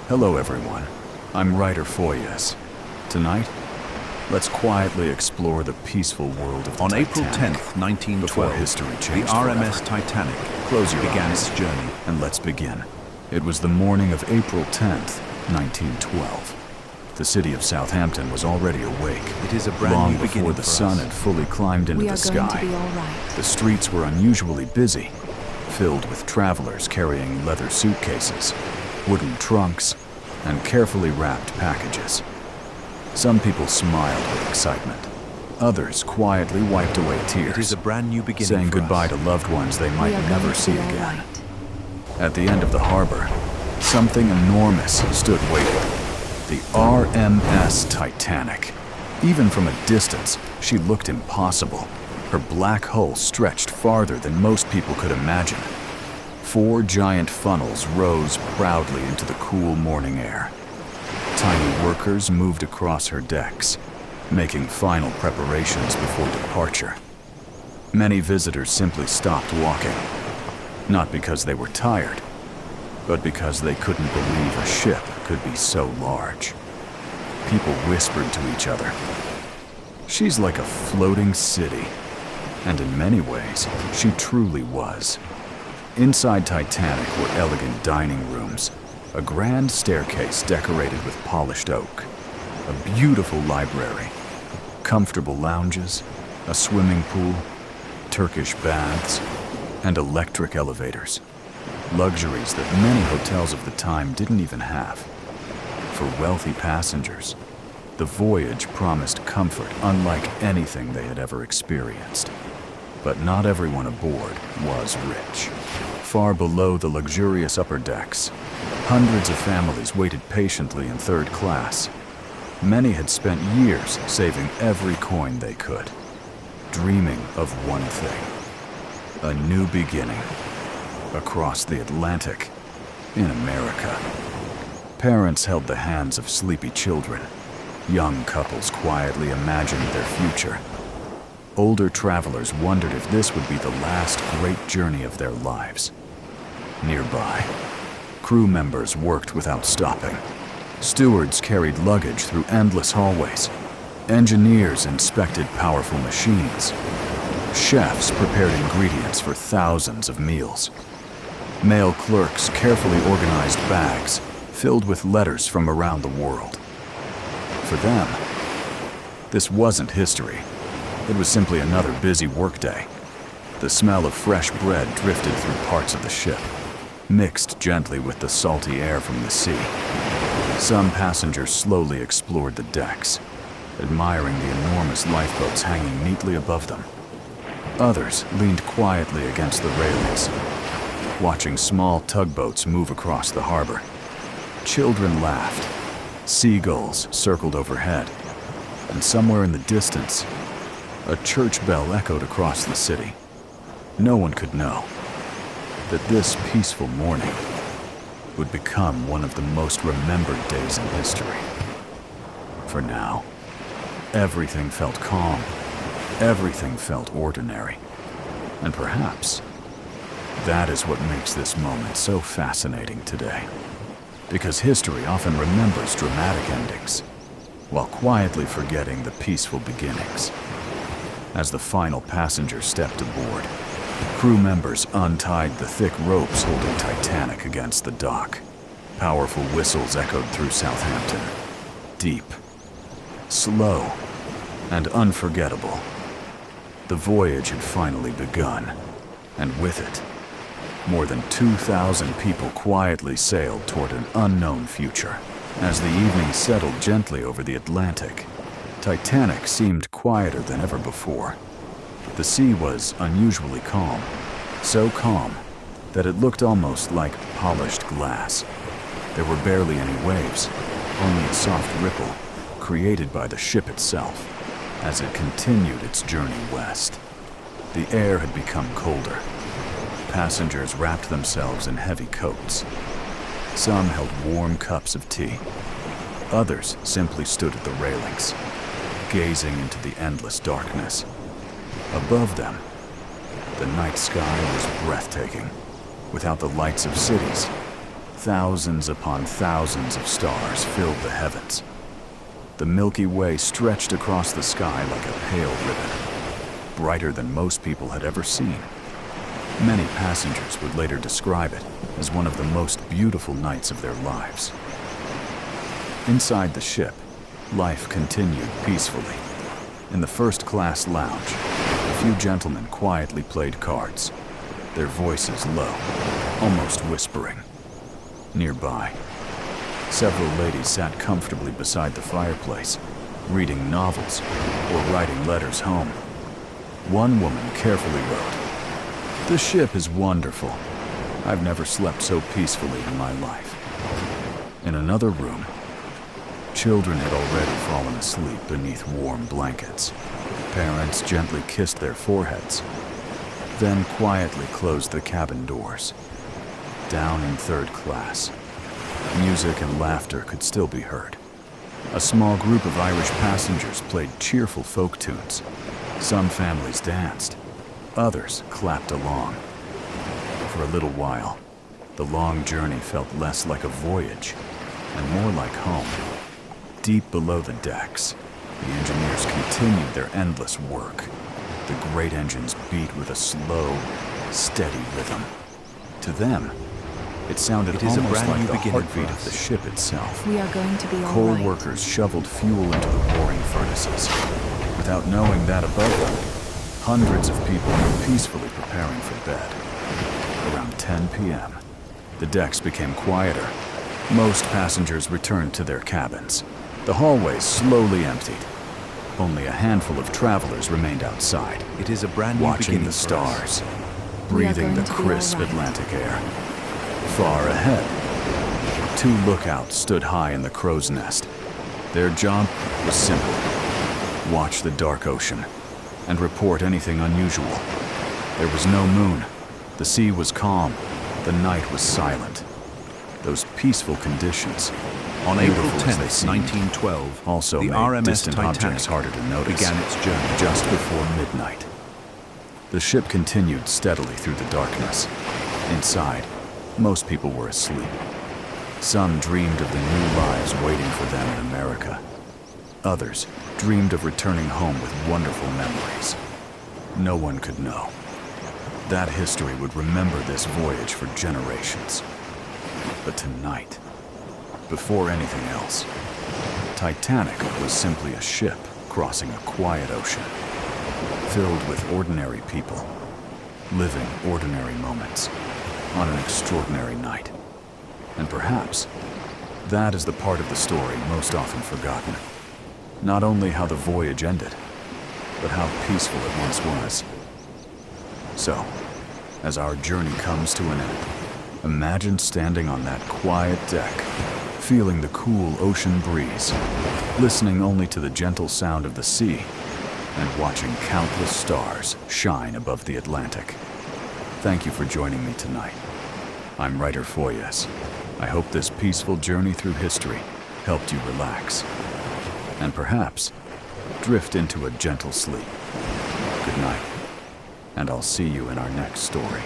Hello everyone, I'm Writer Foyez. Tonight, let's quietly explore the peaceful world of the On Titanic. April 10th, 1912, Before history the changed RMS forever. Titanic Close your began eyes its journey. and let's begin. It was the morning of April 10th, 1912. The city of Southampton was already awake, It is a brand long new before beginning the for sun us. had fully climbed into We the are going to sky. be all right. The streets were unusually busy, filled with travelers carrying leather suitcases, wooden trunks, and carefully wrapped packages. Some people smiled with excitement. Others quietly wiped away tears, It is a brand new beginning saying for goodbye us. to loved ones they We might are never going to see be all again. right. At the end of the harbor, something enormous stood waiting. The RMS Titanic. Even from a distance, she looked impossible. Her black hull stretched farther than most people could imagine. 4 giant funnels rose proudly into the cool morning air. Tiny workers moved across her decks, making final preparations before departure. Many visitors simply stopped walking, not because they were tired, but because they couldn't believe a ship could be so large. People whispered to each other, "She's like a floating city." And in many ways, she truly was. Inside Titanic were elegant dining rooms, a grand staircase decorated with polished oak, a beautiful library, comfortable lounges, a swimming pool, Turkish baths, and electric elevators. Luxuries that many hotels of the time didn't even have. For wealthy passengers, the voyage promised comfort unlike anything they had ever experienced. But not everyone aboard was rich. Far below the luxurious upper decks, hundreds of families waited patiently in third class. Many had spent years saving every coin they could, dreaming of one thing: a new beginning across the Atlantic in America. Parents held the hands of sleepy children. Young couples quietly imagined their future. Older travelers wondered if this would be the last great journey of their lives. Nearby, crew members worked without stopping. Stewards carried luggage through endless hallways. Engineers inspected powerful machines. Chefs prepared ingredients for thousands of meals. Male clerks carefully organized bags filled with letters from around the world. For them, this wasn't history. It was simply another busy workday. The smell of fresh bread drifted through parts of the ship, mixed gently with the salty air from the sea. Some passengers slowly explored the decks, admiring the enormous lifeboats hanging neatly above them. Others leaned quietly against the railings, watching small tugboats move across the harbor. Children laughed. Seagulls circled overhead, and somewhere in the distance, a church bell echoed across the city. No one could know that this peaceful morning would become one of the most remembered days in history. For now, everything felt calm. Everything felt ordinary. And perhaps that is what makes this moment so fascinating today. Because history often remembers dramatic endings, while quietly forgetting the peaceful beginnings. As the final passenger stepped aboard, crew members untied the thick ropes holding Titanic against the dock. Powerful whistles echoed through Southampton. Deep, slow, and unforgettable. The voyage had finally begun, and with it, more than 2,000 people quietly sailed toward an unknown future. As the evening settled gently over the Atlantic, Titanic seemed quieter than ever before. The sea was unusually calm, so calm that it looked almost like polished glass. There were barely any waves, only a soft ripple created by the ship itself as it continued its journey west. The air had become colder. Passengers wrapped themselves in heavy coats. Some held warm cups of tea. Others simply stood at the railings, gazing into the endless darkness. Above them, the night sky was breathtaking, without the lights of cities, Thousands upon thousands of stars filled the heavens. The Milky Way stretched across the sky like a pale ribbon, brighter than most people had ever seen. Many passengers would later describe it as one of the most beautiful nights of their lives. Inside the ship, life continued peacefully. In the first-class lounge, a few gentlemen quietly played cards, their voices low, almost whispering. Nearby, several ladies sat comfortably beside the fireplace, reading novels or writing letters home. One woman carefully wrote, "The ship is wonderful. I've never slept so peacefully in my life." In another room, children had already fallen asleep beneath warm blankets. Parents gently kissed their foreheads, then quietly closed the cabin doors. Down in third class, music and laughter could still be heard. A small group of Irish passengers played cheerful folk tunes. Some families danced, others clapped along. For a little while, the long journey felt less like a voyage and more like home. Deep below the decks, the engineers continued their endless work. The great engines beat with a slow, steady rhythm. To them, it sounded almost like the heartbeat of the ship itself. We are going to be all Coal right. workers shoveled fuel into the roaring furnaces. Without knowing that above them, hundreds of people were peacefully preparing for bed. Around 10 p.m., the decks became quieter. Most passengers returned to their cabins. The hallways slowly emptied. Only a handful of travelers remained outside, It is a brand new watching beginning the for us. stars, We are breathing going the to be all crisp right. Atlantic air. Far ahead, two lookouts stood high in the crow's nest. Their job was simple: watch the dark ocean and report anything unusual. There was no moon. The sea was calm. The night was silent. Those peaceful conditions, On April beautiful as they 10th, seemed, 1912, also the made RMS distant Titanic objects harder to notice. began its journey. Just before midnight, the ship continued steadily through the darkness. Inside, most people were asleep. Some dreamed of the new lives waiting for them in America. Others dreamed of returning home with wonderful memories. No one could know. That history would remember this voyage for generations. But tonight, before anything else, Titanic was simply a ship crossing a quiet ocean, filled with ordinary people, living ordinary moments on an extraordinary night. And perhaps that is the part of the story most often forgotten. Not only how the voyage ended, but how peaceful it once was. So, as our journey comes to an end, imagine standing on that quiet deck, feeling the cool ocean breeze, listening only to the gentle sound of the sea, and watching countless stars shine above the Atlantic. Thank you for joining me tonight. I'm Writer Foyez. I hope this peaceful journey through history helped you relax, and perhaps drift into a gentle sleep. Good night, and I'll see you in our next story.